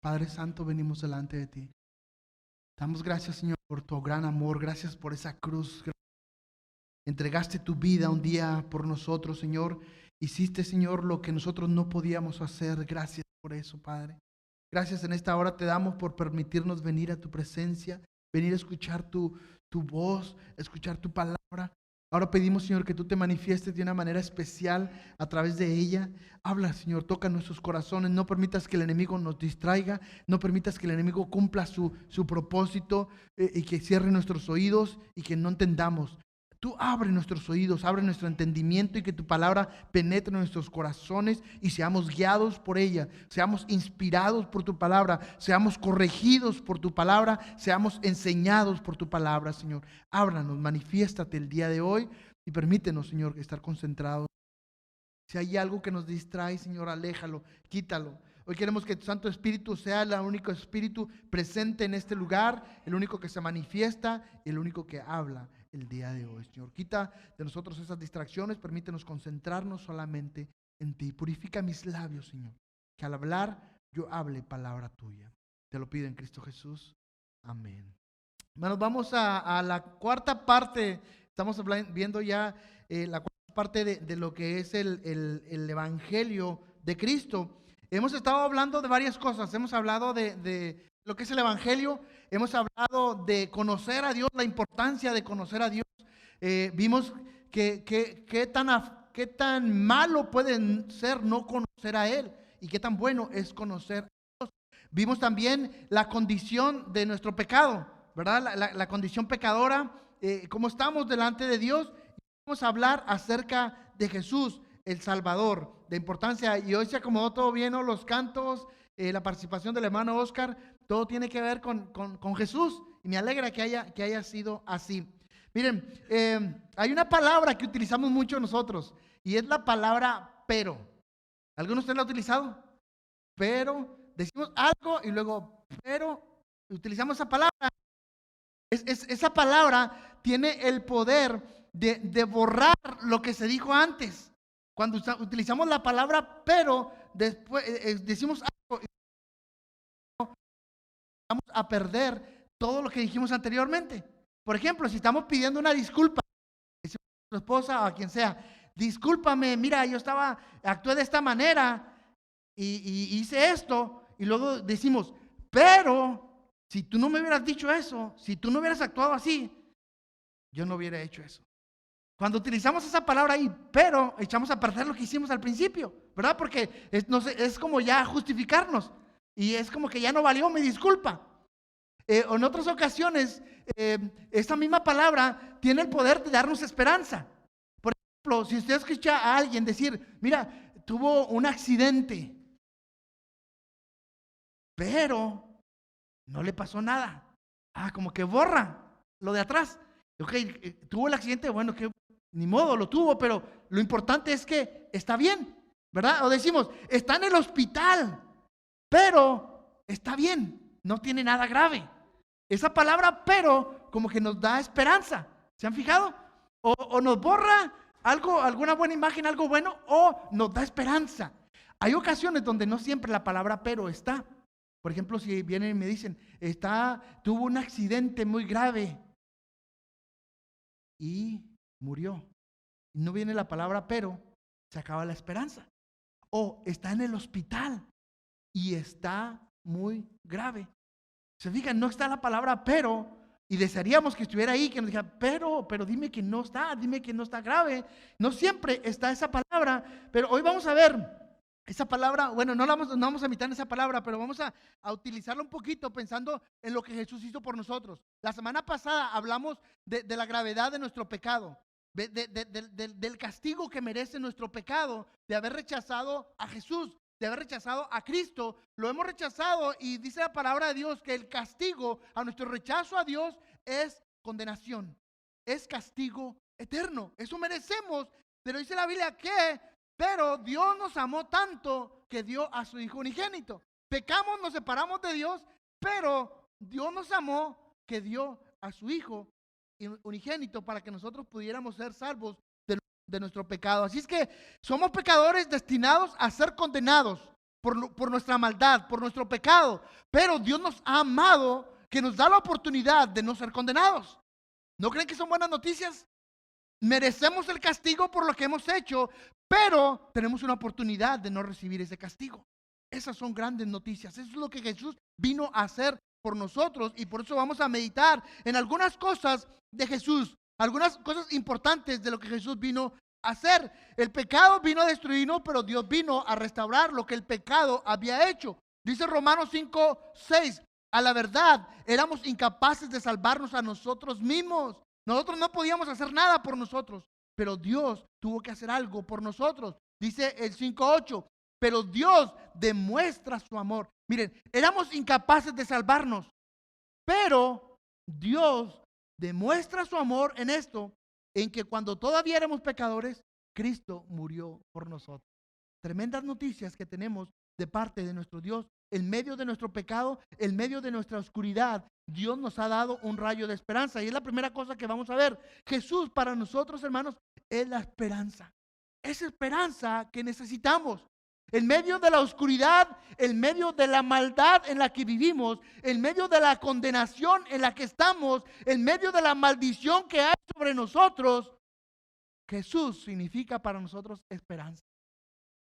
Padre Santo, venimos delante de ti. Damos gracias, Señor, por tu gran amor. Gracias por esa cruz. Entregaste tu vida un día por nosotros, Señor. Hiciste, Señor, lo que nosotros no podíamos hacer. Gracias por eso, Padre. Gracias en esta hora te damos por permitirnos venir a tu presencia, venir a escuchar tu voz, escuchar tu palabra. Ahora pedimos, Señor, que tú te manifiestes de una manera especial a través de ella. Habla, Señor, toca nuestros corazones. No permitas que el enemigo nos distraiga. No permitas que el enemigo cumpla su propósito y que cierre nuestros oídos y que no entendamos. Tú abre nuestros oídos, abre nuestro entendimiento y que tu palabra penetre en nuestros corazones y seamos guiados por ella, seamos inspirados por tu palabra, seamos corregidos por tu palabra, seamos enseñados por tu palabra, Señor. Háblanos, manifiéstate el día de hoy y permítenos, Señor, estar concentrados. Si hay algo que nos distrae, Señor, aléjalo, quítalo. Hoy queremos que tu Santo Espíritu sea el único Espíritu presente en este lugar, el único que se manifiesta y el único que habla el día de hoy, Señor. Quita de nosotros esas distracciones, permítenos concentrarnos solamente en ti. Purifica mis labios, Señor, que al hablar yo hable palabra tuya. Te lo pido en Cristo Jesús. Amén. Hermanos, vamos a la cuarta parte. Estamos viendo ya la cuarta parte de lo que es el Evangelio de Cristo. Hemos estado hablando de varias cosas. Hemos hablado de lo que es el Evangelio. Hemos hablado de conocer a Dios, la importancia de conocer a Dios. Vimos qué tan malo puede ser no conocer a Él y qué tan bueno es conocer a Dios. Vimos también la condición de nuestro pecado, ¿verdad? La condición pecadora, cómo estamos delante de Dios. Vamos a hablar acerca de Jesús, el Salvador, de importancia. Y hoy se acomodó todo bien, ¿no? Los cantos, la participación del hermano Oscar, todo tiene que ver con Jesús. Y me alegra que haya sido así. Miren, hay una palabra que utilizamos mucho nosotros y es la palabra pero. ¿Alguno de ustedes la ha utilizado? Pero, decimos algo y luego pero, utilizamos esa palabra. Esa palabra tiene el poder de borrar lo que se dijo antes. Cuando utilizamos la palabra pero, después decimos algo y vamos a perder todo lo que dijimos anteriormente. Por ejemplo, si estamos pidiendo una disculpa, decimos a tu esposa o a quien sea, discúlpame, mira, actué de esta manera y hice esto, y luego decimos, pero si tú no me hubieras dicho eso, si tú no hubieras actuado así, yo no hubiera hecho eso. Cuando utilizamos esa palabra ahí, pero echamos a perder lo que hicimos al principio, ¿verdad? Porque es como ya justificarnos y es como que ya no valió mi disculpa. En otras ocasiones, esta misma palabra tiene el poder de darnos esperanza. Por ejemplo, si usted escucha a alguien decir, mira, tuvo un accidente, pero no le pasó nada. Como que borra lo de atrás. Ok, tuvo el accidente, bueno, que ni modo, lo tuvo, pero lo importante es que está bien, ¿verdad? O decimos, está en el hospital, pero está bien, no tiene nada grave. Esa palabra pero como que nos da esperanza. ¿Se han fijado? O nos borra algo, alguna buena imagen, algo bueno, o nos da esperanza. Hay ocasiones donde no siempre la palabra pero está. Por ejemplo, si vienen y me dicen, tuvo un accidente muy grave y murió. Y no viene la palabra pero, se acaba la esperanza. O está en el hospital y está muy grave. Se fijan, no está la palabra pero, y desearíamos que estuviera ahí, que nos dijera, pero dime que no está grave. No siempre está esa palabra, pero hoy vamos a ver esa palabra. Bueno, no vamos a imitar esa palabra, pero vamos a utilizarla un poquito pensando en lo que Jesús hizo por nosotros. La semana pasada hablamos de la gravedad de nuestro pecado, del castigo que merece nuestro pecado, de haber rechazado a Jesús, de haber rechazado a Cristo. Lo hemos rechazado y dice la palabra de Dios que el castigo a nuestro rechazo a Dios es condenación, es castigo eterno. Eso merecemos, pero dice la Biblia pero Dios nos amó tanto que dio a su Hijo unigénito. Pecamos, nos separamos de Dios, pero Dios nos amó que dio a su Hijo unigénito para que nosotros pudiéramos ser salvos de nuestro pecado. Así es que somos pecadores destinados a ser condenados, por nuestra maldad, por nuestro pecado. Pero Dios nos ha amado, que nos da la oportunidad de no ser condenados. ¿No creen que son buenas noticias? Merecemos el castigo por lo que hemos hecho, pero tenemos una oportunidad de no recibir ese castigo. Esas son grandes noticias. Eso es lo que Jesús vino a hacer por nosotros, y por eso vamos a meditar en algunas cosas de Jesús, algunas cosas importantes de lo que Jesús vino a hacer. El pecado vino a destruirnos, pero Dios vino a restaurar lo que el pecado había hecho. Dice Romanos 5:6, a la verdad, éramos incapaces de salvarnos a nosotros mismos. Nosotros no podíamos hacer nada por nosotros, pero Dios tuvo que hacer algo por nosotros. Dice el 5:8, pero Dios demuestra su amor. Miren, éramos incapaces de salvarnos, pero Dios demuestra su amor en esto, en que cuando todavía éramos pecadores, Cristo murió por nosotros. Tremendas noticias que tenemos de parte de nuestro Dios. En medio de nuestro pecado, en medio de nuestra oscuridad, Dios nos ha dado un rayo de esperanza. Y es la primera cosa que vamos a ver. Jesús para nosotros, hermanos, es la esperanza. Es esperanza que necesitamos. En medio de la oscuridad, en medio de la maldad en la que vivimos, en medio de la condenación en la que estamos, en medio de la maldición que hay sobre nosotros, Jesús significa para nosotros esperanza.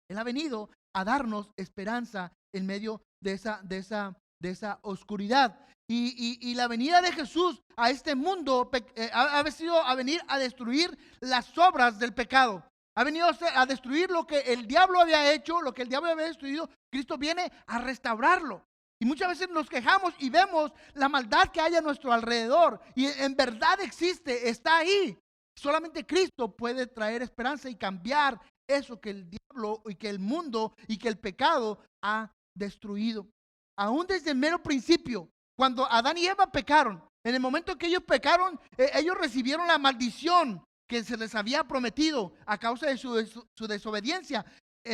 Él ha venido a darnos esperanza en medio de esa oscuridad. Y la venida de Jesús a este mundo ha sido a venir a destruir las obras del pecado. Ha venido a destruir lo que el diablo había hecho, lo que el diablo había destruido. Cristo viene a restaurarlo. Y muchas veces nos quejamos y vemos la maldad que hay a nuestro alrededor. Y en verdad existe, está ahí. Solamente Cristo puede traer esperanza y cambiar eso que el diablo y que el mundo y que el pecado ha destruido. Aún desde el mero principio, cuando Adán y Eva pecaron, en el momento que ellos pecaron, ellos recibieron la maldición que se les había prometido a causa de su desobediencia.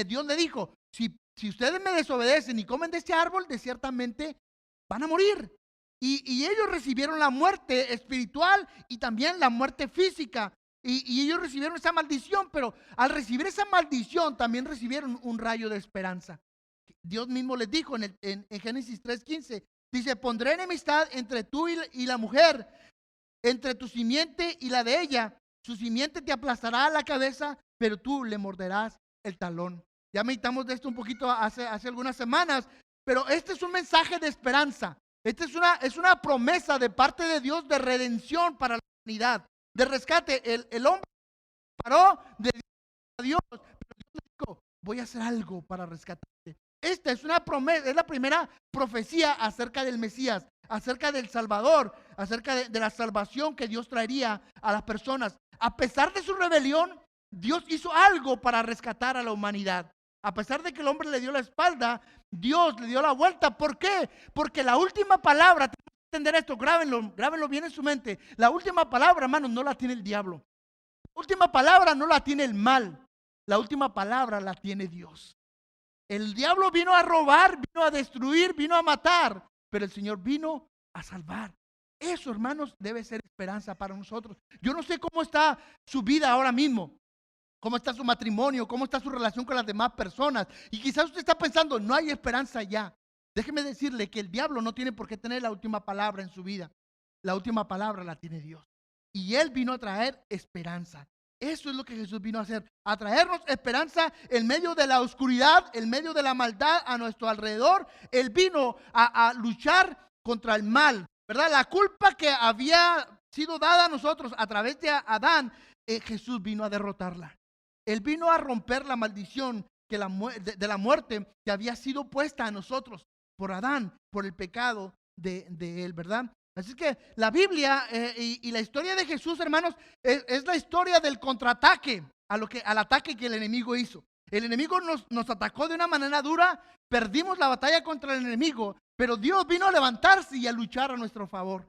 Dios le dijo, si ustedes me desobedecen y comen de este árbol, de ciertamente van a morir. Y ellos recibieron la muerte espiritual y también la muerte física. Y ellos recibieron esa maldición, pero al recibir esa maldición también recibieron un rayo de esperanza. Dios mismo les dijo en Génesis 3:15, dice, pondré enemistad entre tú y la mujer, entre tu simiente y la de ella. Su simiente te aplastará la cabeza, pero tú le morderás el talón. Ya meditamos de esto un poquito hace algunas semanas, pero este es un mensaje de esperanza. Esta es una promesa de parte de Dios de redención para la humanidad, de rescate. El hombre paró de Dios, pero Dios le dijo, voy a hacer algo para rescatarte. Esta es una promesa, es la primera profecía acerca del Mesías, acerca del Salvador, acerca de la salvación que Dios traería a las personas. A pesar de su rebelión, Dios hizo algo para rescatar a la humanidad. A pesar de que el hombre le dio la espalda, Dios le dio la vuelta. ¿Por qué? Porque la última palabra, tenemos que entender esto, grábenlo bien en su mente. La última palabra, hermanos, no la tiene el diablo. La última palabra no la tiene el mal. La última palabra la tiene Dios. El diablo vino a robar, vino a destruir, vino a matar, pero el Señor vino a salvar. Eso, hermanos, debe ser esperanza para nosotros. Yo no sé cómo está su vida ahora mismo, cómo está su matrimonio, cómo está su relación con las demás personas. Y quizás usted está pensando, no hay esperanza ya. Déjeme decirle que el diablo no tiene por qué tener la última palabra en su vida. La última palabra la tiene Dios. Y Él vino a traer esperanza. Eso es lo que Jesús vino a hacer, a traernos esperanza en medio de la oscuridad, en medio de la maldad a nuestro alrededor. Él vino a luchar contra el mal, ¿verdad? La culpa que había sido dada a nosotros a través de Adán, Jesús vino a derrotarla. Él vino a romper la maldición de la muerte que había sido puesta a nosotros por Adán, por el pecado de él, ¿verdad? Así que la Biblia y la historia de Jesús, hermanos, es la historia del contraataque al ataque que el enemigo hizo. El enemigo nos atacó de una manera dura, perdimos la batalla contra el enemigo, pero Dios vino a levantarse y a luchar a nuestro favor.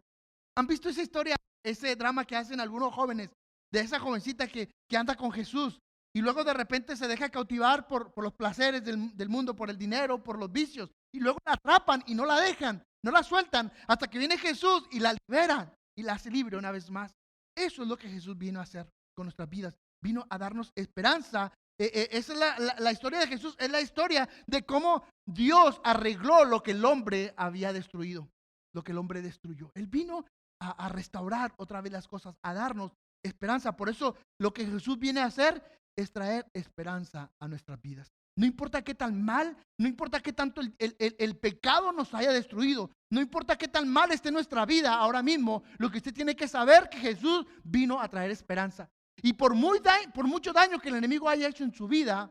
¿Han visto esa historia, ese drama que hacen algunos jóvenes, de esa jovencita que anda con Jesús y luego de repente se deja cautivar por los placeres del mundo, por el dinero, por los vicios, y luego la atrapan y no la dejan? No la sueltan hasta que viene Jesús y la libera y la hace libre una vez más. Eso es lo que Jesús vino a hacer con nuestras vidas. Vino a darnos esperanza Esa es la historia de Jesús, es la historia de cómo Dios arregló lo que el hombre había destruido, lo que el hombre destruyó. Él vino a restaurar otra vez las cosas, a darnos esperanza. Por eso lo que Jesús viene a hacer es traer esperanza a nuestras vidas. No importa qué tan mal, no importa qué tanto el pecado nos haya destruido, no importa qué tan mal esté nuestra vida ahora mismo, lo que usted tiene que saber que Jesús vino a traer esperanza. Y por mucho daño que el enemigo haya hecho en su vida,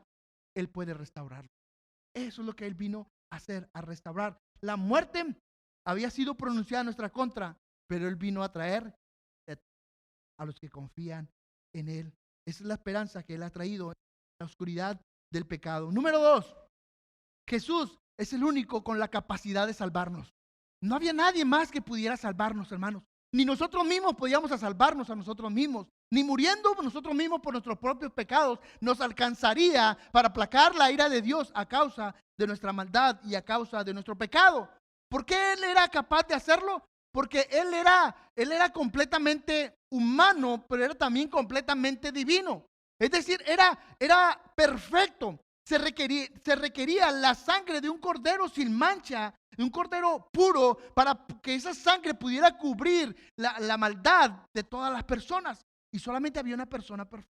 Él puede restaurarlo. Eso es lo que Él vino a hacer, a restaurar. La muerte había sido pronunciada en nuestra contra, pero Él vino a traer a los que confían en Él. Esa es la esperanza que Él ha traído en la oscuridad del pecado. Número 2, Jesús es el único con la capacidad de salvarnos. No había nadie más que pudiera salvarnos, hermanos. Ni nosotros mismos podíamos salvarnos a nosotros mismos. Ni muriendo nosotros mismos por nuestros propios pecados nos alcanzaría para aplacar la ira de Dios a causa de nuestra maldad y a causa de nuestro pecado. ¿Por qué Él era capaz de hacerlo? Porque Él era completamente humano, pero era también completamente divino. Es decir, era perfecto. Se requería la sangre de un cordero sin mancha, de un cordero puro, para que esa sangre pudiera cubrir la maldad de todas las personas. Y solamente había una persona perfecta.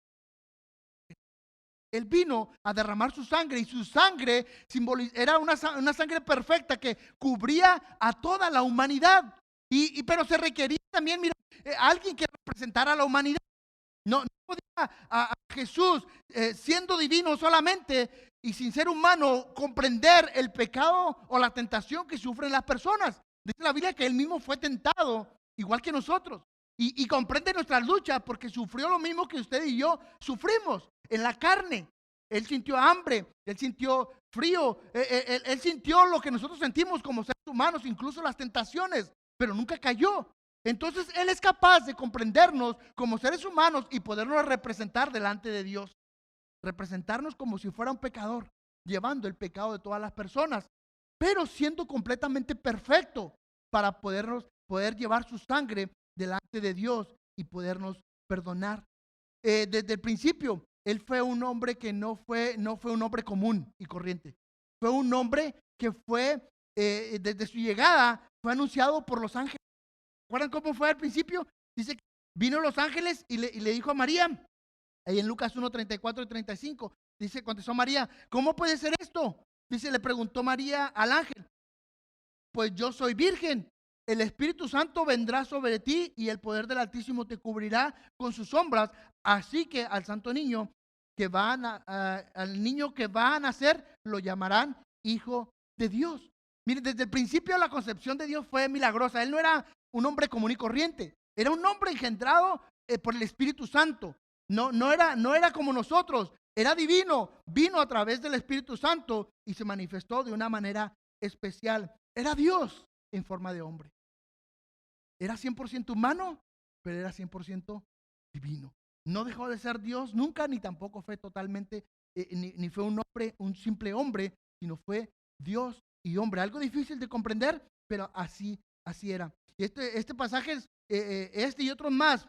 Él vino a derramar su sangre, y su sangre era una sangre perfecta que cubría a toda la humanidad. Pero se requería también, mira, alguien que representara a la humanidad. No podía a Jesús, siendo divino solamente y sin ser humano, comprender el pecado o la tentación que sufren las personas. Dice la Biblia que Él mismo fue tentado, igual que nosotros. Y comprende nuestras luchas porque sufrió lo mismo que usted y yo sufrimos en la carne. Él sintió hambre, Él sintió frío, él sintió lo que nosotros sentimos como seres humanos, incluso las tentaciones, pero nunca cayó. Entonces Él es capaz de comprendernos como seres humanos y podernos representar delante de Dios. Representarnos como si fuera un pecador, llevando el pecado de todas las personas, pero siendo completamente perfecto para poder llevar su sangre delante de Dios y podernos perdonar. Desde el principio, Él fue un hombre que no fue un hombre común y corriente. Fue un hombre que fue, desde su llegada, fue anunciado por los ángeles. ¿Recuerdan cómo fue al principio? Dice que vino los ángeles y le dijo a María, ahí en Lucas 1, 34 y 35, dice, contestó María, ¿cómo puede ser esto? Dice, le preguntó María al ángel, pues yo soy virgen, el Espíritu Santo vendrá sobre ti y el poder del Altísimo te cubrirá con sus sombras, así que al santo niño al niño que va a nacer lo llamarán Hijo de Dios. Miren, desde el principio la concepción de Dios fue milagrosa. Él no era un hombre común y corriente, era un hombre engendrado por el Espíritu Santo. No era como nosotros, era divino, vino a través del Espíritu Santo y se manifestó de una manera especial. Era Dios en forma de hombre. Era 100% humano, pero era 100% divino. No dejó de ser Dios nunca, ni tampoco fue totalmente, ni fue un hombre, un simple hombre, sino fue Dios y hombre. Algo difícil de comprender, pero así era. Y este pasaje, y otros más,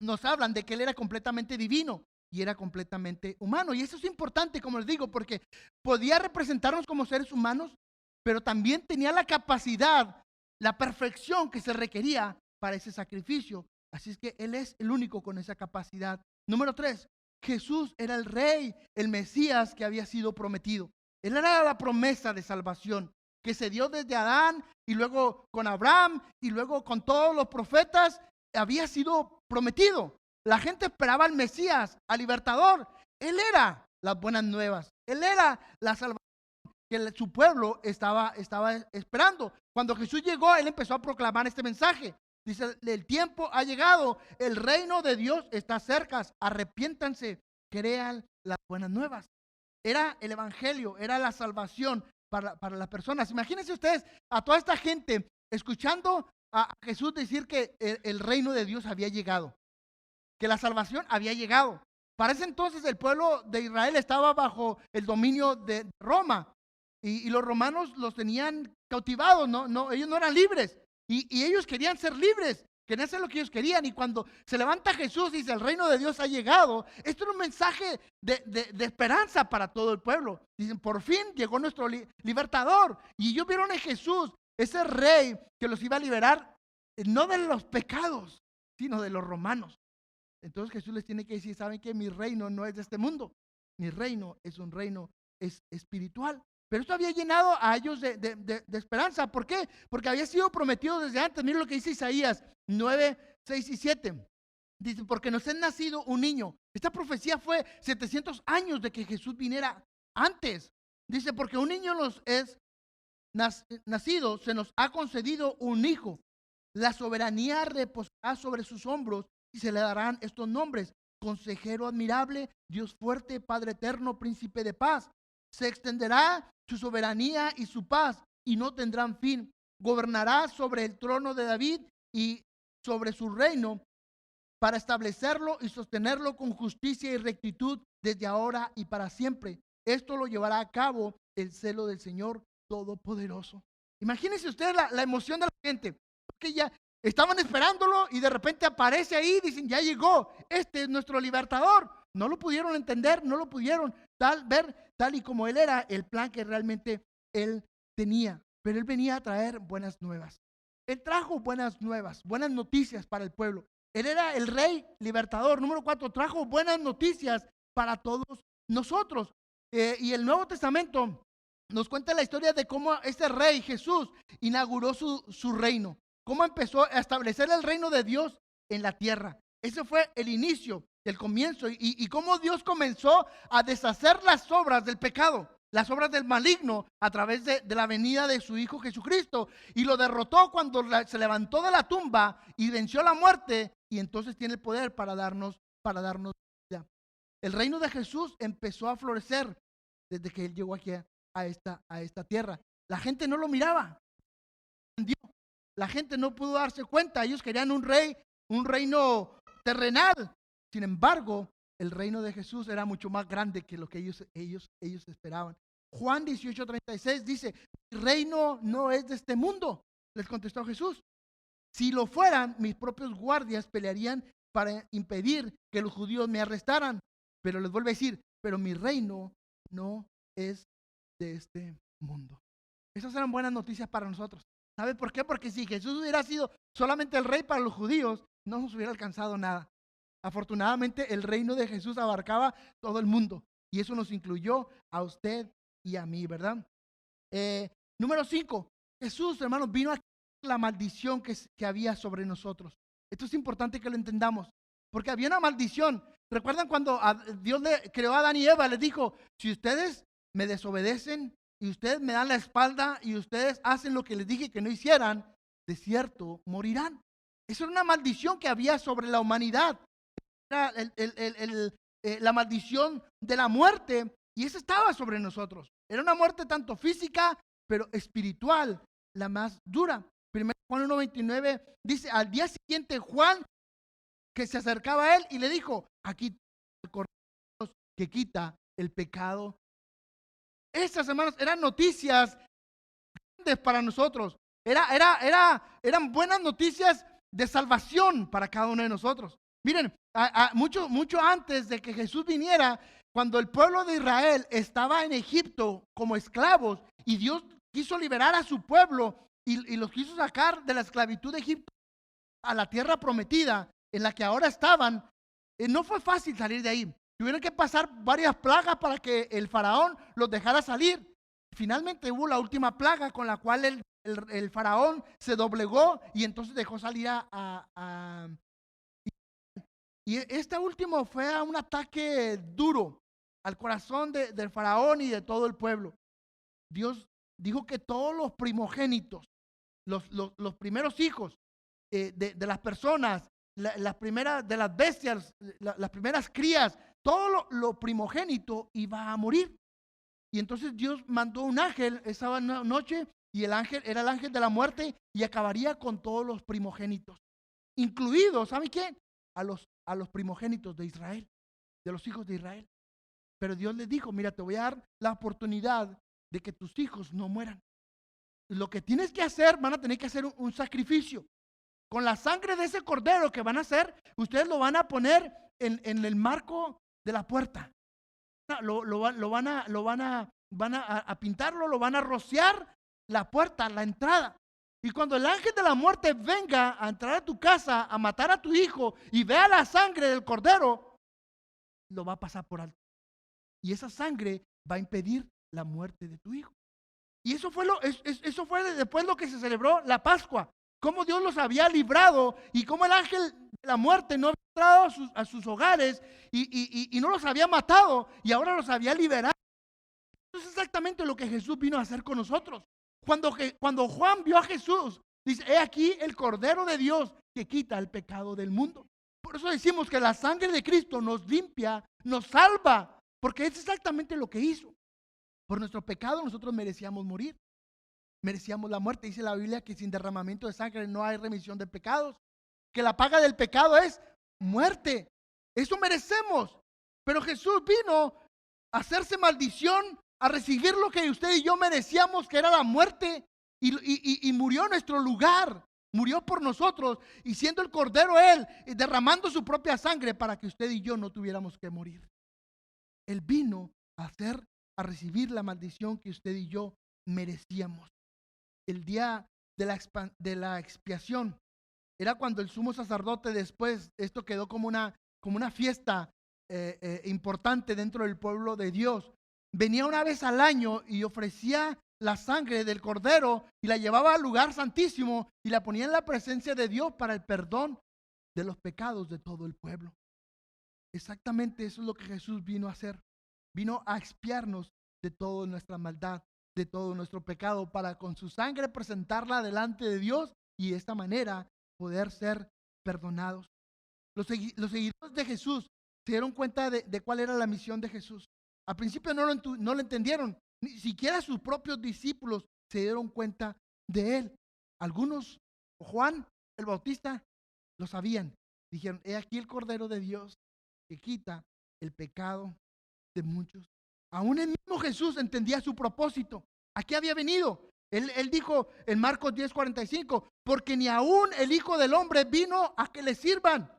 nos hablan de que Él era completamente divino y era completamente humano. Y eso es importante, como les digo, porque podía representarnos como seres humanos, pero también tenía la capacidad, la perfección que se requería para ese sacrificio. Así es que Él es el único con esa capacidad. Número 3, Jesús era el Rey, el Mesías que había sido prometido. Él era la promesa de salvación que se dio desde Adán y luego con Abraham y luego con todos los profetas. Había sido prometido. La gente esperaba al Mesías, al libertador. Él era las buenas nuevas. Él era la salvación que su pueblo estaba esperando. Cuando Jesús llegó, Él empezó a proclamar este mensaje. Dice, el tiempo ha llegado, el reino de Dios está cerca, arrepiéntanse, crean las buenas nuevas. Era el evangelio, era la salvación para las personas. Imagínense ustedes a toda esta gente escuchando a Jesús decir que el reino de Dios había llegado, que la salvación había llegado. Para ese entonces el pueblo de Israel estaba bajo el dominio de Roma y los romanos los tenían cautivados, ellos no eran libres y ellos querían ser libres. querían hacer lo que ellos querían. Y cuando se levanta Jesús y dice, el reino de Dios ha llegado, esto era un mensaje de esperanza para todo el pueblo. Dicen, por fin llegó nuestro libertador. Y ellos vieron en Jesús ese rey que los iba a liberar, no de los pecados, sino de los romanos. Entonces Jesús les tiene que decir, ¿saben qué? Mi reino no es de este mundo. Mi reino es un reino espiritual. Pero esto había llenado a ellos de esperanza. ¿Por qué? Porque había sido prometido desde antes. Miren lo que dice Isaías 9, 6 y 7. Dice, porque nos ha nacido un niño. Esta profecía fue 700 años de que Jesús viniera antes. Dice, porque un niño nos es nacido, se nos ha concedido un hijo. La soberanía reposará sobre sus hombros y se le darán estos nombres: Consejero admirable, Dios fuerte, Padre eterno, Príncipe de paz. Se extenderá su soberanía y su paz y no tendrán fin. Gobernará sobre el trono de David y sobre su reino, para establecerlo y sostenerlo con justicia y rectitud desde ahora y para siempre. Esto lo llevará a cabo el celo del Señor Todopoderoso. Imagínense ustedes la emoción de la gente, que ya estaban esperándolo y de repente aparece ahí, dicen, ya llegó, este es nuestro libertador. No lo pudieron entender, no lo pudieron ver tal y como él era, el plan que realmente él tenía. Pero él venía a traer buenas nuevas. Él trajo buenas nuevas, buenas noticias para el pueblo. Él era el rey libertador. Número 4, trajo buenas noticias para todos nosotros. Y el Nuevo Testamento nos cuenta la historia de cómo este rey Jesús inauguró su reino. Cómo empezó a establecer el reino de Dios en la tierra. Ese fue el inicio, el comienzo. Y cómo Dios comenzó a deshacer las obras del pecado, las obras del maligno, a través de la venida de su Hijo Jesucristo. Y lo derrotó cuando se levantó de la tumba y venció la muerte. Y entonces tiene el poder para darnos vida. El reino de Jesús empezó a florecer desde que él llegó aquí a esta tierra. La gente no lo miraba. La gente no pudo darse cuenta. Ellos querían un reino terrenal. Sin embargo, el reino de Jesús era mucho más grande que lo que ellos esperaban. Juan 18:36 dice, mi reino no es de este mundo. Les contestó Jesús. Si lo fueran, mis propios guardias pelearían para impedir que los judíos me arrestaran. Pero les vuelvo a decir, pero mi reino no es de este mundo. Esas eran buenas noticias para nosotros. ¿Sabe por qué? Porque si Jesús hubiera sido solamente el rey para los judíos, no nos hubiera alcanzado nada. Afortunadamente, el reino de Jesús abarcaba todo el mundo. Y eso nos incluyó a usted y a mí, ¿verdad? Número 5. Jesús, hermanos, vino a quitar la maldición que había sobre nosotros. Esto es importante que lo entendamos. Porque había una maldición. ¿Recuerdan cuando Dios le creó a Adán y Eva? Les dijo, si ustedes me desobedecen y ustedes me dan la espalda y ustedes hacen lo que les dije que no hicieran, de cierto morirán. Eso era una maldición que había sobre la humanidad. Era la maldición de la muerte, y esa estaba sobre nosotros. Era una muerte tanto física, pero espiritual, la más dura. 1 Juan 1:29 dice, al día siguiente Juan, que se acercaba a él y le dijo, aquí el Cordero que quita el pecado. Estas, hermanos, eran noticias grandes para nosotros. Eran buenas noticias de salvación para cada uno de nosotros. Miren, mucho antes de que Jesús viniera, cuando el pueblo de Israel estaba en Egipto como esclavos y Dios quiso liberar a su pueblo y los quiso sacar de la esclavitud de Egipto a la tierra prometida en la que ahora estaban, no fue fácil salir de ahí. Tuvieron que pasar varias plagas para que el faraón los dejara salir. Finalmente hubo la última plaga con la cual el faraón se doblegó y entonces dejó salir y este último fue un ataque duro al corazón del faraón y de todo el pueblo. Dios dijo que todos los primogénitos, los primeros hijos de las personas, las primeras de las bestias, las primeras crías, todo lo primogénito iba a morir. Y entonces Dios mandó un ángel esa noche, y el ángel era el ángel de la muerte, y acabaría con todos los primogénitos, incluidos, ¿saben qué? A los primogénitos de Israel, de los hijos de Israel. Pero Dios les dijo, mira, te voy a dar la oportunidad de que tus hijos no mueran. Lo que tienes que hacer, van a tener que hacer un sacrificio. con la sangre de ese cordero que van a hacer, ustedes lo van a poner en el marco de la puerta. Van a pintarlo, lo van a rociar la puerta, la entrada. Y cuando el ángel de la muerte venga a entrar a tu casa, a matar a tu hijo y vea la sangre del cordero, lo va a pasar por alto. Y esa sangre va a impedir la muerte de tu hijo. Y eso fue después lo que se celebró la Pascua. Cómo Dios los había librado y cómo el ángel de la muerte no había entrado a sus hogares y no los había matado y ahora los había liberado. Eso es exactamente lo que Jesús vino a hacer con nosotros. Cuando Juan vio a Jesús, dice: he aquí el Cordero de Dios que quita el pecado del mundo. Por eso decimos que la sangre de Cristo nos limpia, nos salva, porque es exactamente lo que hizo. Por nuestro pecado nosotros merecíamos morir, merecíamos la muerte. Dice la Biblia que sin derramamiento de sangre no hay remisión de pecados, que la paga del pecado es muerte. Eso merecemos. Pero Jesús vino a hacerse maldición, a recibir lo que usted y yo merecíamos, que era la muerte, y murió en nuestro lugar, murió por nosotros, y siendo el Cordero Él, derramando su propia sangre para que usted y yo no tuviéramos que morir. Él vino a recibir la maldición que usted y yo merecíamos. El día de la expiación era cuando el sumo sacerdote, después, esto quedó como una fiesta importante dentro del pueblo de Dios. Venía una vez al año y ofrecía la sangre del cordero y la llevaba al lugar santísimo y la ponía en la presencia de Dios para el perdón de los pecados de todo el pueblo. Exactamente eso es lo que Jesús vino a hacer. Vino a expiarnos de toda nuestra maldad, de todo nuestro pecado, para con su sangre presentarla delante de Dios y de esta manera poder ser perdonados. Los seguidores de Jesús se dieron cuenta de cuál era la misión de Jesús. Al principio no lo entendieron, ni siquiera sus propios discípulos se dieron cuenta de él. Algunos, Juan el Bautista, lo sabían. Dijeron: he aquí el Cordero de Dios que quita el pecado de muchos. Aún el mismo Jesús entendía su propósito. ¿A qué había venido? Él dijo en Marcos 10:45: porque ni aún el Hijo del Hombre vino a que le sirvan,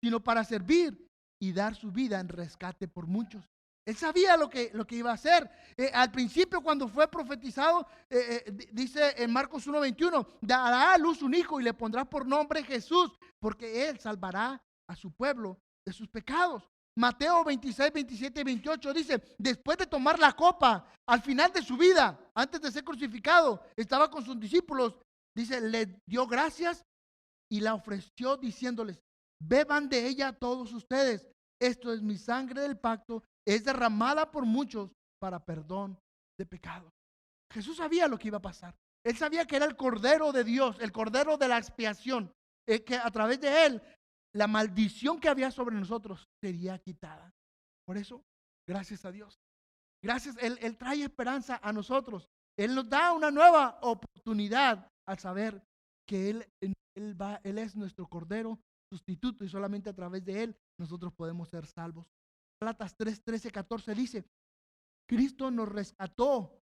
sino para servir y dar su vida en rescate por muchos. Él sabía lo que iba a hacer. Al principio, cuando fue profetizado, dice en Marcos 1:21: dará a luz un hijo y le pondrá por nombre Jesús, porque él salvará a su pueblo de sus pecados. Mateo 26:27-28 dice: después de tomar la copa, al final de su vida, antes de ser crucificado, estaba con sus discípulos. Dice: le dio gracias y la ofreció diciéndoles: beban de ella todos ustedes. Esto es mi sangre del pacto, es derramada por muchos para perdón de pecados. Jesús sabía lo que iba a pasar. Él sabía que era el Cordero de Dios, el Cordero de la expiación, que a través de él la maldición que había sobre nosotros sería quitada. Por eso, gracias a Dios. Gracias, Él trae esperanza a nosotros. Él nos da una nueva oportunidad al saber que Él es nuestro Cordero sustituto y solamente a través de Él nosotros podemos ser salvos. Gálatas 3:13-14 dice: Cristo nos rescató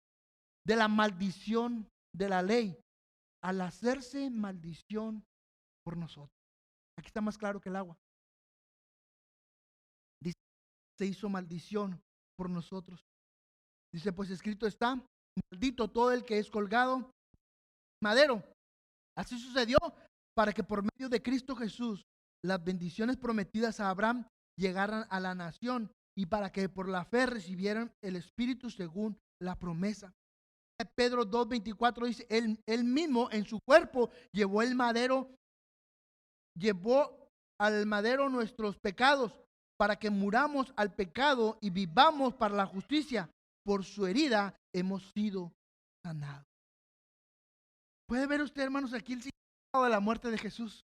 de la maldición de la ley al hacerse maldición por nosotros. Aquí está más claro que el agua. Dice: se hizo maldición por nosotros. Dice: pues escrito está: maldito todo el que es colgado madero. Así sucedió para que por medio de Cristo Jesús las bendiciones prometidas a Abraham llegaran a la nación y para que por la fe recibieran el Espíritu según la promesa. Pedro 2:24 dice: él mismo en su cuerpo llevó al madero nuestros pecados para que muramos al pecado y vivamos para la justicia. Por su herida hemos sido sanados. ¿Puede ver usted, hermanos, aquí el significado de la muerte de Jesús?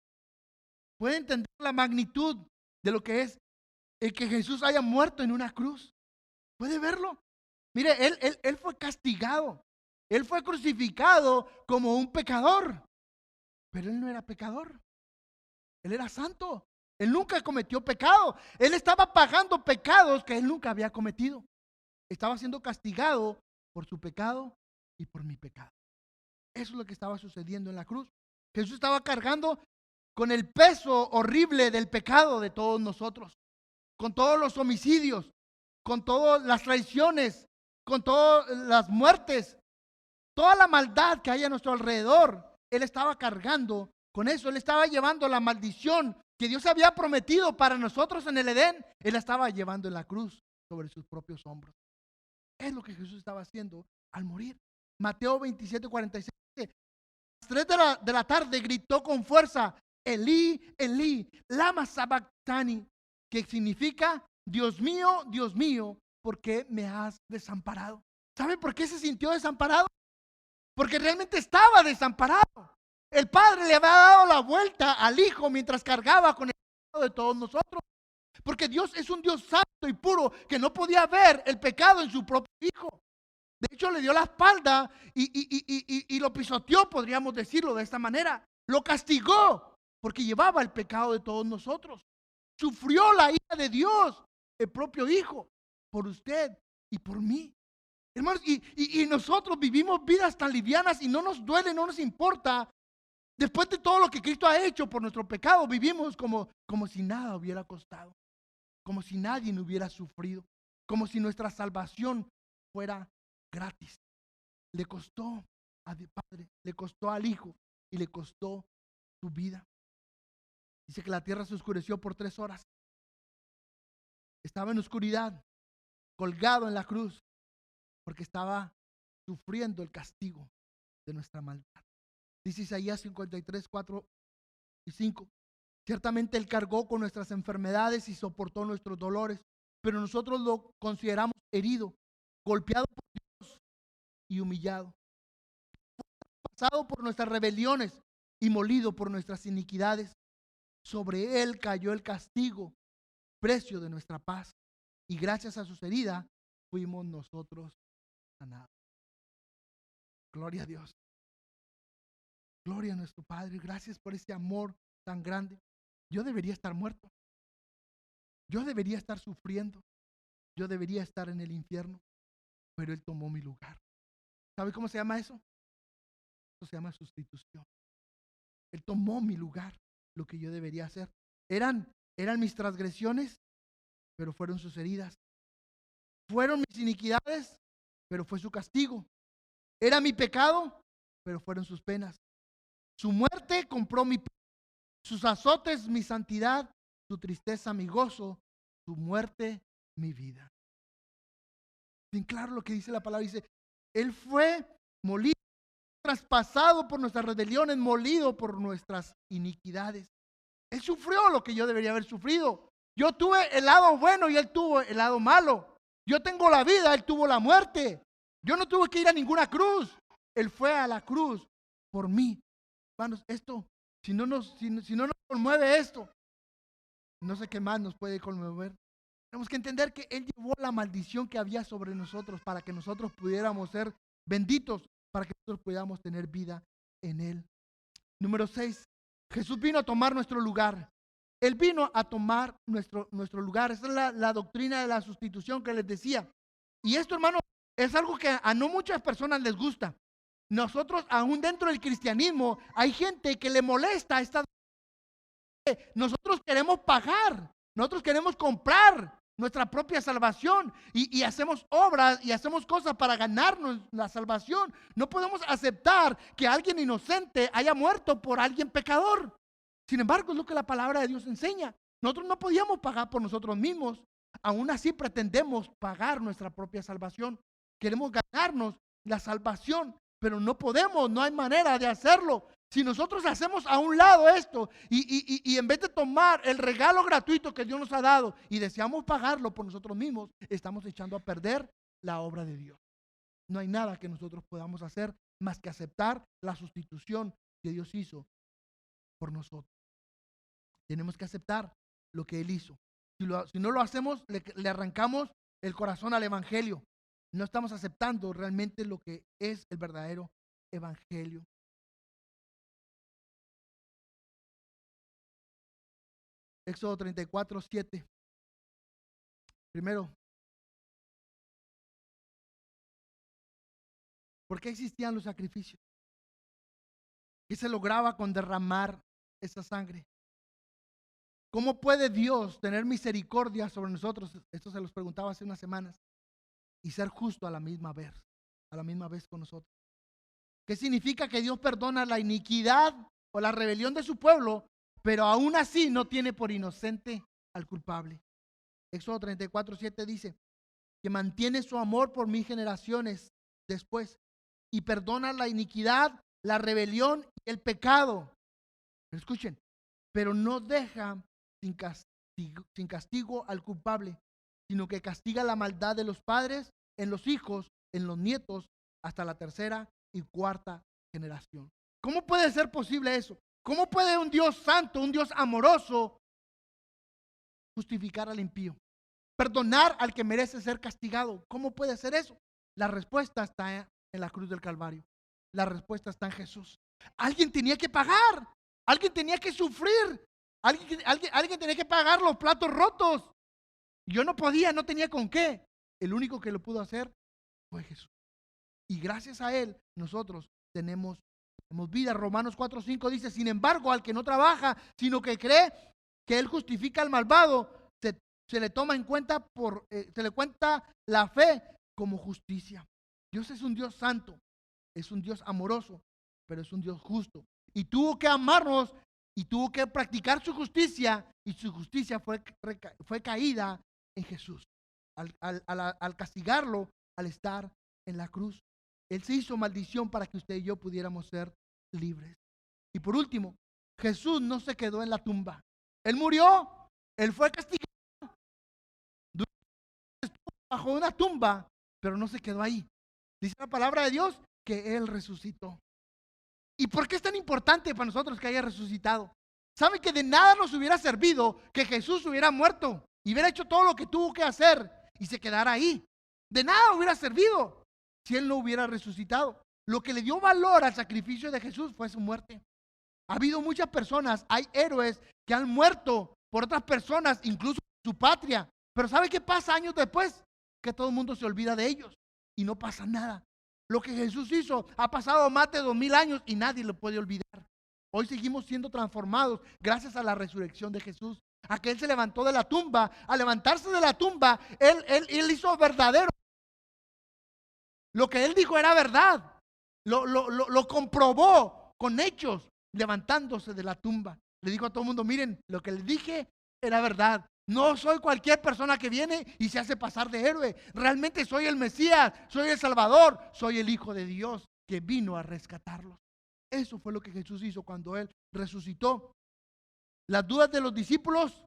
¿Puede entender la magnitud de lo que es el que Jesús haya muerto en una cruz? ¿Puede verlo? Mire, él fue castigado. Él fue crucificado como un pecador. Pero él no era pecador. Él era santo. Él nunca cometió pecado. Él estaba pagando pecados que él nunca había cometido. Estaba siendo castigado por su pecado y por mi pecado. Eso es lo que estaba sucediendo en la cruz. Jesús estaba cargando con el peso horrible del pecado de todos nosotros, con todos los homicidios, con todas las traiciones, con todas las muertes, toda la maldad que hay a nuestro alrededor. Él estaba cargando con eso, Él estaba llevando la maldición que Dios había prometido para nosotros en el Edén. Él la estaba llevando en la cruz sobre sus propios hombros. Es lo que Jesús estaba haciendo al morir. Mateo 27:46. A las 3 de la tarde gritó con fuerza: Elí, Elí, lama sabactani, que significa: Dios mío, ¿por qué me has desamparado? ¿Sabe por qué se sintió desamparado? Porque realmente estaba desamparado. El Padre le había dado la vuelta al Hijo mientras cargaba con el pecado de todos nosotros. Porque Dios es un Dios santo y puro que no podía ver el pecado en su propio Hijo. De hecho, le dio la espalda y lo pisoteó, podríamos decirlo de esta manera. Lo castigó porque llevaba el pecado de todos nosotros. Sufrió la ira de Dios, el propio Hijo, por usted y por mí. Hermanos, y nosotros vivimos vidas tan livianas y no nos duele, no nos importa. Después de todo lo que Cristo ha hecho por nuestro pecado, vivimos como si nada hubiera costado, como si nadie hubiera sufrido, como si nuestra salvación fuera gratis. Le costó al Padre, le costó al Hijo y le costó su vida. Dice que la tierra se oscureció por 3 horas. Estaba en oscuridad, colgado en la cruz, porque estaba sufriendo el castigo de nuestra maldad. Dice Isaías 53, 4 y 5. Ciertamente Él cargó con nuestras enfermedades y soportó nuestros dolores, pero nosotros lo consideramos herido, golpeado por Dios y humillado, pasado por nuestras rebeliones y molido por nuestras iniquidades. Sobre Él cayó el castigo, precio de nuestra paz, y gracias a sus heridas fuimos nosotros sanados. Gloria a Dios. Gloria a nuestro Padre. Gracias por ese amor tan grande. Yo debería estar muerto. Yo debería estar sufriendo. Yo debería estar en el infierno. Pero Él tomó mi lugar. ¿Sabe cómo se llama eso? Eso se llama sustitución. Él tomó mi lugar, lo que yo debería hacer. Eran mis transgresiones, pero fueron sus heridas. Fueron mis iniquidades, pero fue su castigo. Era mi pecado, pero fueron sus penas. Su muerte compró mi paz, sus azotes mi santidad, su tristeza mi gozo, su muerte mi vida. Bien claro lo que dice la palabra. Dice, Él fue molido, traspasado por nuestras rebeliones, molido por nuestras iniquidades. Él sufrió lo que yo debería haber sufrido. Yo tuve el lado bueno y Él tuvo el lado malo. Yo tengo la vida, Él tuvo la muerte. Yo no tuve que ir a ninguna cruz. Él fue a la cruz por mí. Hermanos, esto, si no nos conmueve esto, no sé qué más nos puede conmover. Tenemos que entender que Él llevó la maldición que había sobre nosotros para que nosotros pudiéramos ser benditos, para que nosotros pudiéramos tener vida en Él. Número 6, Jesús vino a tomar nuestro lugar. Él vino a tomar nuestro lugar. Esa es la doctrina de la sustitución que les decía. Y esto, hermano, es algo que a no muchas personas les gusta. Nosotros, aún dentro del cristianismo, hay gente que le molesta esta. Nosotros queremos pagar, nosotros queremos comprar nuestra propia salvación y hacemos obras y hacemos cosas para ganarnos la salvación. No podemos aceptar que alguien inocente haya muerto por alguien pecador. Sin embargo, es lo que la palabra de Dios enseña. Nosotros no podíamos pagar por nosotros mismos. Aún así pretendemos pagar nuestra propia salvación. Queremos ganarnos la salvación, pero no podemos, no hay manera de hacerlo. Si nosotros hacemos a un lado esto y en vez de tomar el regalo gratuito que Dios nos ha dado y deseamos pagarlo por nosotros mismos, estamos echando a perder la obra de Dios. No hay nada que nosotros podamos hacer más que aceptar la sustitución que Dios hizo por nosotros. Tenemos que aceptar lo que Él hizo. Si no lo hacemos, le arrancamos el corazón al evangelio. No estamos aceptando realmente lo que es el verdadero evangelio. Éxodo 34, 7. Primero, ¿por qué existían los sacrificios? ¿Qué se lograba con derramar esa sangre? ¿Cómo puede Dios tener misericordia sobre nosotros? Esto se los preguntaba hace unas semanas. Y ser justo a la misma vez con nosotros. ¿Qué significa? Que Dios perdona la iniquidad o la rebelión de su pueblo, pero aún así no tiene por inocente al culpable. Éxodo 34:7 dice que mantiene su amor por 1000 generaciones después y perdona la iniquidad, la rebelión y el pecado. Pero escuchen, pero no deja sin castigo al culpable, sino que castiga la maldad de los padres en los hijos, en los nietos, hasta la tercera y cuarta generación. ¿Cómo puede ser posible eso? ¿Cómo puede un Dios santo, un Dios amoroso, justificar al impío? Perdonar al que merece ser castigado. ¿Cómo puede ser eso? La respuesta está en la cruz del Calvario. La respuesta está en Jesús. Alguien tenía que pagar. Alguien tenía que sufrir. Alguien tenía que pagar los platos rotos. Yo no podía, no tenía con qué. El único que lo pudo hacer fue Jesús. Y gracias a Él, nosotros tenemos vida. Romanos 4:5 dice: sin embargo, al que no trabaja, sino que cree que Él justifica al malvado, se le toma en cuenta se le cuenta la fe como justicia. Dios es un Dios santo, es un Dios amoroso, pero es un Dios justo. Y tuvo que amarnos y tuvo que practicar su justicia, y su justicia fue caída en Jesús. Al castigarlo, al estar en la cruz, Él se hizo maldición para que usted y yo pudiéramos ser libres. Y por último, Jesús no se quedó en la tumba. Él murió, Él fue castigado, bajo una tumba, pero no se quedó ahí. Dice la palabra de Dios que Él resucitó. ¿Y por qué es tan importante para nosotros que haya resucitado? ¿Sabe que de nada nos hubiera servido que Jesús hubiera muerto y hubiera hecho todo lo que tuvo que hacer y se quedara ahí? De nada hubiera servido si Él no hubiera resucitado. Lo que le dio valor al sacrificio de Jesús fue su muerte. Ha habido muchas personas, hay héroes que han muerto por otras personas, incluso su patria. Pero ¿sabe qué pasa años después? Que todo el mundo se olvida de ellos y no pasa nada. Lo que Jesús hizo ha pasado más de 2000 años y nadie lo puede olvidar. Hoy seguimos siendo transformados gracias a la resurrección de Jesús. A que Él se levantó de la tumba. Al levantarse de la tumba, Él hizo verdadero. Lo que Él dijo era verdad. Lo comprobó con hechos, levantándose de la tumba. Le dijo a todo el mundo: miren, lo que les dije era verdad. No soy cualquier persona que viene y se hace pasar de héroe. Realmente soy el Mesías, soy el Salvador, soy el Hijo de Dios que vino a rescatarlos. Eso fue lo que Jesús hizo cuando Él resucitó. Las dudas de los discípulos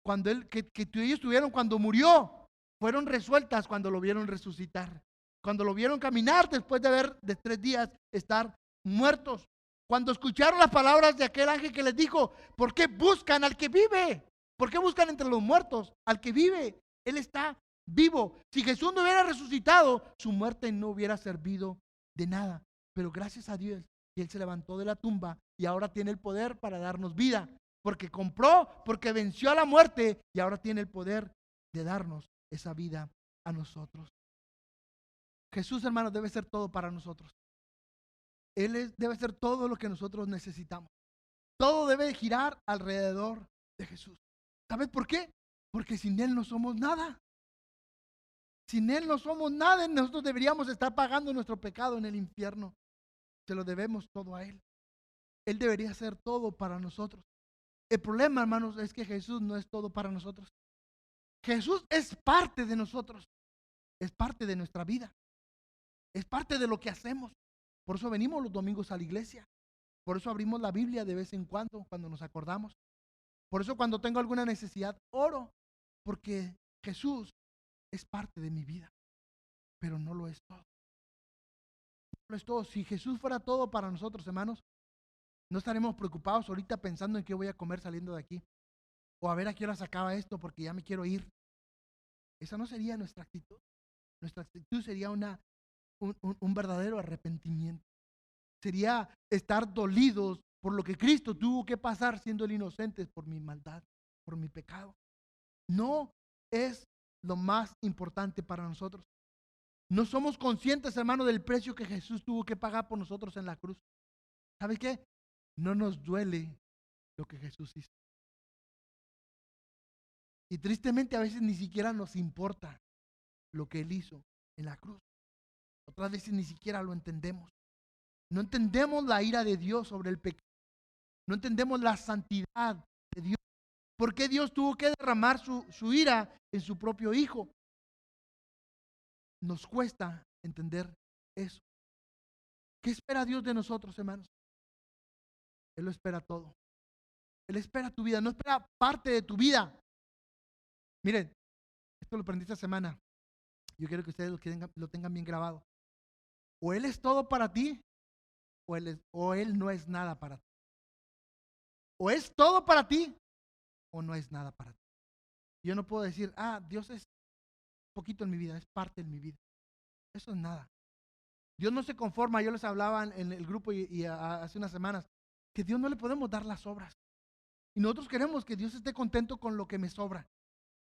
cuando que ellos tuvieron cuando murió fueron resueltas cuando lo vieron resucitar. Cuando lo vieron caminar después de 3 días estar muertos. Cuando escucharon las palabras de aquel ángel que les dijo: ¿por qué buscan al que vive? ¿Por qué buscan entre los muertos al que vive? Él está vivo. Si Jesús no hubiera resucitado, su muerte no hubiera servido de nada. Pero gracias a Dios, que Él se levantó de la tumba y ahora tiene el poder para darnos vida. Porque compró, porque venció a la muerte y ahora tiene el poder de darnos esa vida a nosotros. Jesús, hermanos, debe ser todo para nosotros. Él debe ser todo lo que nosotros necesitamos. Todo debe girar alrededor de Jesús. ¿Sabes por qué? Porque sin Él no somos nada. Sin Él no somos nada. Nosotros deberíamos estar pagando nuestro pecado en el infierno. Se lo debemos todo a Él. Él debería ser todo para nosotros. El problema, hermanos, es que Jesús no es todo para nosotros. Jesús es parte de nosotros. Es parte de nuestra vida. Es parte de lo que hacemos. Por eso venimos los domingos a la iglesia. Por eso abrimos la Biblia de vez en cuando nos acordamos. Por eso cuando tengo alguna necesidad, oro. Porque Jesús es parte de mi vida. Pero no lo es todo. No lo es todo. Si Jesús fuera todo para nosotros, hermanos, no estaremos preocupados ahorita pensando en qué voy a comer saliendo de aquí. O a ver a qué hora se acaba esto porque ya me quiero ir. Esa no sería nuestra actitud. Nuestra actitud sería un verdadero arrepentimiento. Sería estar dolidos por lo que Cristo tuvo que pasar siendo el inocente por mi maldad, por mi pecado. No es lo más importante para nosotros. No somos conscientes, hermano, del precio que Jesús tuvo que pagar por nosotros en la cruz. ¿Sabes qué? No nos duele lo que Jesús hizo. Y tristemente a veces ni siquiera nos importa lo que Él hizo en la cruz. Otras veces ni siquiera lo entendemos. No entendemos la ira de Dios sobre el pecado. No entendemos la santidad de Dios. ¿Por qué Dios tuvo que derramar su ira en su propio Hijo? Nos cuesta entender eso. ¿Qué espera Dios de nosotros, hermanos? Él lo espera todo. Él espera tu vida, no espera parte de tu vida. Miren, esto lo aprendí esta semana. Yo quiero que ustedes lo tengan bien grabado. O Él es todo para ti, o Él no es nada para ti. O es todo para ti, o no es nada para ti. Yo no puedo decir, Dios es poquito en mi vida, es parte de mi vida. Eso es nada. Dios no se conforma. Yo les hablaba en el grupo y hace unas semanas que Dios no le podemos dar las obras. Y nosotros queremos que Dios esté contento con lo que me sobra,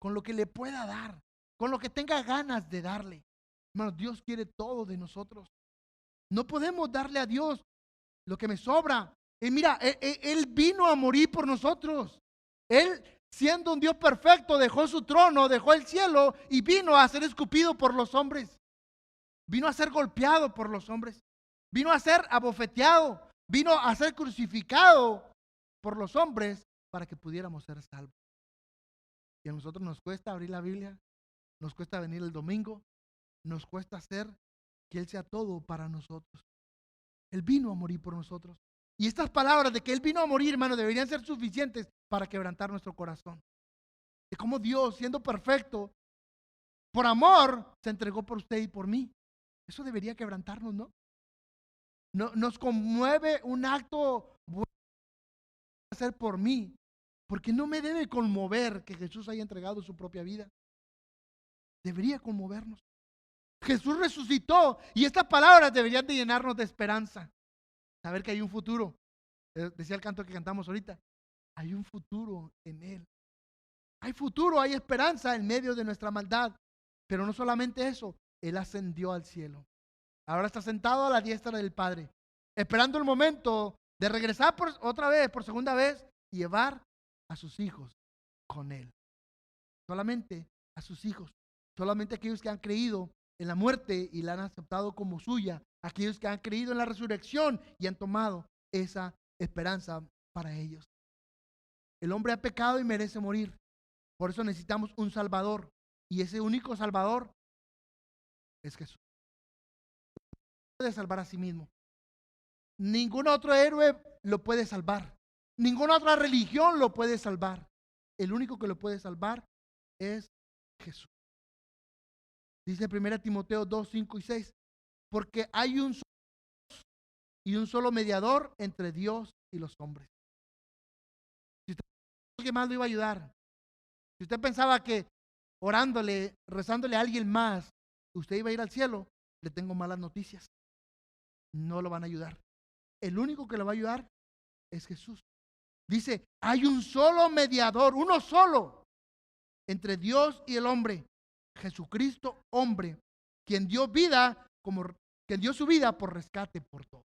con lo que le pueda dar, con lo que tenga ganas de darle. Hermanos, Dios quiere todo de nosotros. No podemos darle a Dios lo que me sobra. Y mira, Él vino a morir por nosotros. Él, siendo un Dios perfecto, dejó su trono, dejó el cielo y vino a ser escupido por los hombres. Vino a ser golpeado por los hombres. Vino a ser abofeteado. Vino a ser crucificado por los hombres para que pudiéramos ser salvos. Y a nosotros nos cuesta abrir la Biblia, nos cuesta venir el domingo, nos cuesta hacer que Él sea todo para nosotros. Él vino a morir por nosotros. Y estas palabras de que Él vino a morir, hermano, deberían ser suficientes para quebrantar nuestro corazón. De cómo Dios, siendo perfecto, por amor, se entregó por usted y por mí. Eso debería quebrantarnos, ¿no? Nos conmueve un acto bueno hacer por mí, porque no me debe conmover que Jesús haya entregado su propia vida. Debería conmovernos. Jesús resucitó y estas palabras deberían de llenarnos de esperanza. Saber que hay un futuro. Decía el canto que cantamos ahorita. Hay un futuro en Él. Hay futuro, hay esperanza en medio de nuestra maldad. Pero no solamente eso, Él ascendió al cielo. Ahora está sentado a la diestra del Padre, esperando el momento de regresar por segunda vez y llevar a sus hijos con Él. Solamente a sus hijos. Solamente aquellos que han creído en la muerte y la han aceptado como suya. Aquellos que han creído en la resurrección y han tomado esa esperanza para ellos. El hombre ha pecado y merece morir. Por eso necesitamos un Salvador. Y ese único Salvador es Jesús. No puede salvar a sí mismo. Ningún otro héroe lo puede salvar. Ninguna otra religión lo puede salvar. El único que lo puede salvar es Jesús. Dice 1 Timoteo 2, 5 y 6. Porque hay un solo Dios y un solo mediador entre Dios y los hombres. Si usted pensaba que alguien más lo iba a ayudar, si usted pensaba que orándole, rezándole a alguien más, usted iba a ir al cielo, le tengo malas noticias. No lo van a ayudar. El único que lo va a ayudar es Jesús. Dice, hay un solo mediador, uno solo, entre Dios y el hombre, Jesucristo, hombre, quien dio su vida por rescate por todo.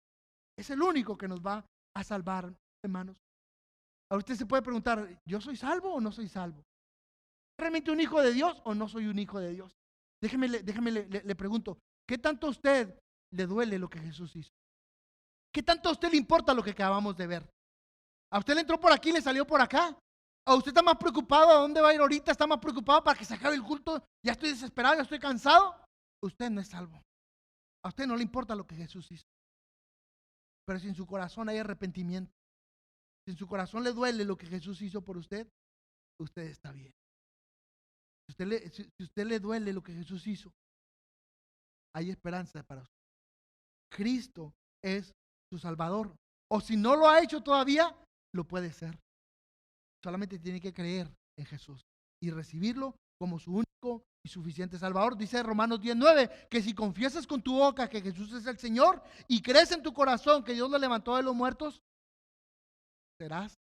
Es el único que nos va a salvar, hermanos. Ahora usted se puede preguntar, ¿yo soy salvo o no soy salvo? ¿Soy realmente un hijo de Dios o no soy un hijo de Dios? Déjeme le pregunto, ¿qué tanto a usted le duele lo que Jesús hizo? ¿Qué tanto a usted le importa lo que acabamos de ver? ¿A usted le entró por aquí y le salió por acá? ¿A usted está más preocupado a dónde va a ir ahorita? ¿Está más preocupado para que se acabe el culto? ¿Ya estoy desesperado? ¿Ya estoy cansado? Usted no es salvo. A usted no le importa lo que Jesús hizo. Pero si en su corazón hay arrepentimiento, si en su corazón le duele lo que Jesús hizo por usted, usted está bien. Si usted le duele lo que Jesús hizo, hay esperanza para usted. Cristo es su Salvador. O si no lo ha hecho todavía, lo puede ser. Solamente tiene que creer en Jesús y recibirlo como su único y suficiente Salvador. Dice Romanos 10:9 que si confiesas con tu boca que Jesús es el Señor y crees en tu corazón que Dios lo levantó de los muertos, serás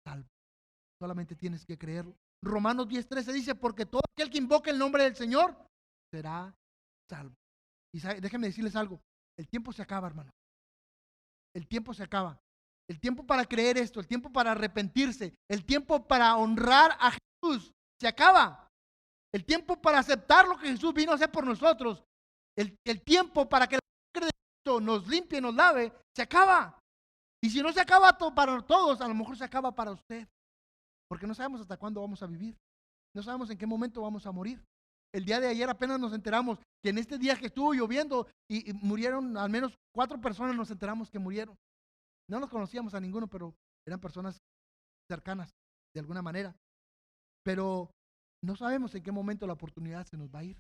salvo. Solamente tienes que creerlo. Romanos 10:13 dice, porque todo aquel que invoque el nombre del Señor será salvo. Y déjenme decirles algo, el tiempo se acaba, hermano. El tiempo se acaba. El tiempo para creer esto, el tiempo para arrepentirse, el tiempo para honrar a Jesús se acaba. El tiempo para aceptar lo que Jesús vino a hacer por nosotros, el tiempo para que la sangre de Cristo nos limpie, nos lave, se acaba. Y si no se acaba para todos, a lo mejor se acaba para usted. Porque no sabemos hasta cuándo vamos a vivir. No sabemos en qué momento vamos a morir. El día de ayer apenas nos enteramos que en este día que estuvo lloviendo y murieron al menos 4 personas, nos enteramos que murieron. No nos conocíamos a ninguno, pero eran personas cercanas de alguna manera. Pero no sabemos en qué momento la oportunidad se nos va a ir.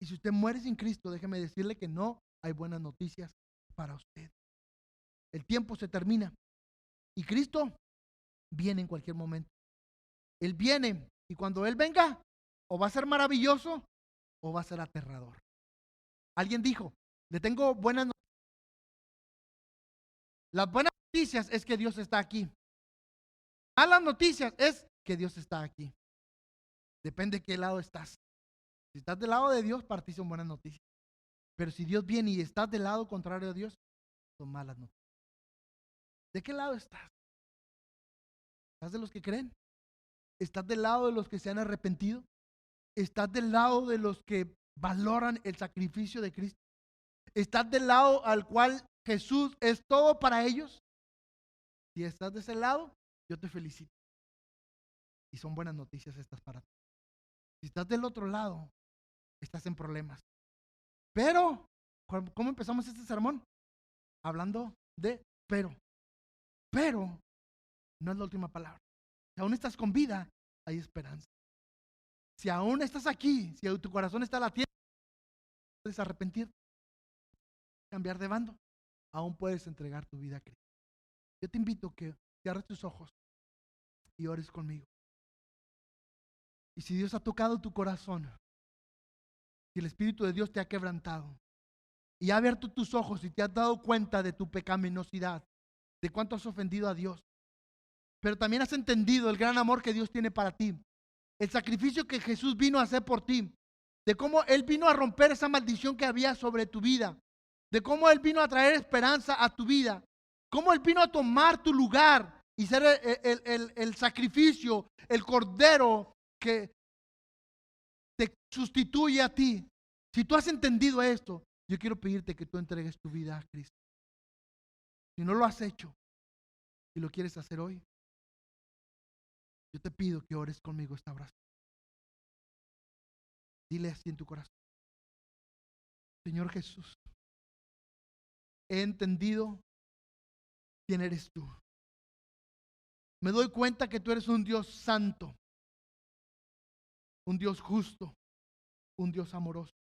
Y si usted muere sin Cristo, déjeme decirle que no hay buenas noticias para usted. El tiempo se termina y Cristo viene en cualquier momento. Él viene y cuando Él venga, o va a ser maravilloso o va a ser aterrador. Alguien dijo, le tengo buenas noticias. Las buenas noticias es que Dios está aquí. Malas noticias es que Dios está aquí. Depende de qué lado estás. Si estás del lado de Dios, para ti son buenas noticias. Pero si Dios viene y estás del lado contrario a Dios, son malas noticias. ¿De qué lado estás? ¿Estás de los que creen? ¿Estás del lado de los que se han arrepentido? ¿Estás del lado de los que valoran el sacrificio de Cristo? ¿Estás del lado al cual Jesús es todo para ellos? Si estás de ese lado, yo te felicito. Y son buenas noticias estas para ti. Si estás del otro lado, estás en problemas. Pero, ¿cómo empezamos este sermón? Hablando de pero no es la última palabra. Si aún estás con vida, hay esperanza. Si aún estás aquí, si tu corazón está latiendo, puedes arrepentirte, cambiar de bando, aún puedes entregar tu vida a Cristo. Yo te invito a que cierres tus ojos y ores conmigo. Y si Dios ha tocado tu corazón, si el Espíritu de Dios te ha quebrantado y ha abierto tus ojos y te has dado cuenta de tu pecaminosidad, de cuánto has ofendido a Dios, pero también has entendido el gran amor que Dios tiene para ti, el sacrificio que Jesús vino a hacer por ti, de cómo Él vino a romper esa maldición que había sobre tu vida, de cómo Él vino a traer esperanza a tu vida, cómo Él vino a tomar tu lugar y ser el sacrificio, el cordero que te sustituye a ti. Si tú has entendido esto, yo quiero pedirte que tú entregues tu vida a Cristo. Si no lo has hecho y lo quieres hacer hoy, yo te pido que ores conmigo esta oración. Dile así en tu corazón: Señor Jesús, he entendido quién eres tú. Me doy cuenta que tú eres un Dios santo, un Dios justo, un Dios amoroso.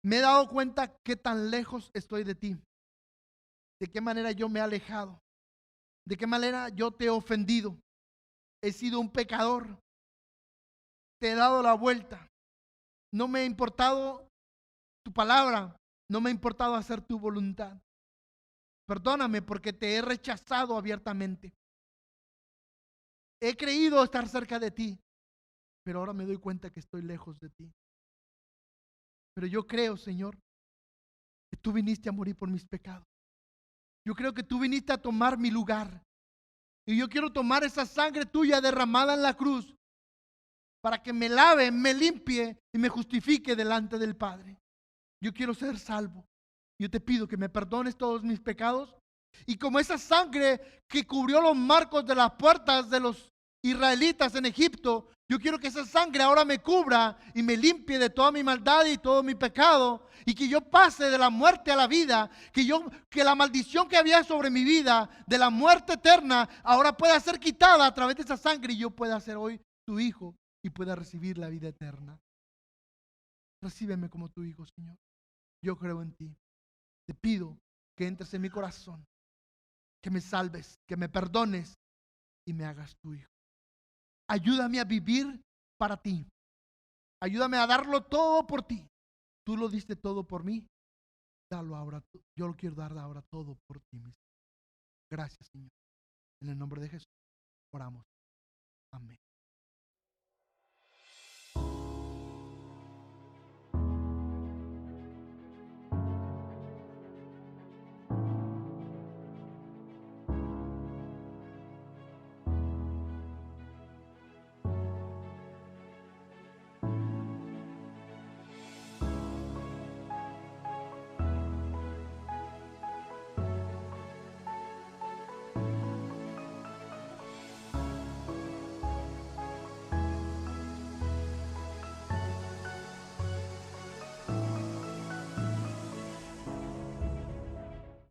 Me he dado cuenta qué tan lejos estoy de ti, de qué manera yo me he alejado, de qué manera yo te he ofendido. He sido un pecador, te he dado la vuelta, no me ha importado tu palabra, no me ha importado hacer tu voluntad. Perdóname porque te he rechazado abiertamente. He creído estar cerca de ti, pero ahora me doy cuenta que estoy lejos de ti. Pero yo creo, Señor, que tú viniste a morir por mis pecados. Yo creo que tú viniste a tomar mi lugar. Y yo quiero tomar esa sangre tuya derramada en la cruz para que me lave, me limpie y me justifique delante del Padre. Yo quiero ser salvo. Yo te pido que me perdones todos mis pecados. Y como esa sangre que cubrió los marcos de las puertas de los israelitas en Egipto, yo quiero que esa sangre ahora me cubra y me limpie de toda mi maldad y todo mi pecado, y que yo pase de la muerte a la vida, que la maldición que había sobre mi vida, de la muerte eterna, ahora pueda ser quitada a través de esa sangre y yo pueda ser hoy tu hijo y pueda recibir la vida eterna. Recíbeme como tu hijo, Señor. Yo creo en ti. Te pido que entres en mi corazón, que me salves, que me perdones y me hagas tu hijo. Ayúdame a vivir para ti. Ayúdame a darlo todo por ti. Tú lo diste todo por mí. Dalo ahora. Yo lo quiero dar ahora todo por ti mismo. Gracias, Señor. En el nombre de Jesús oramos. Amén.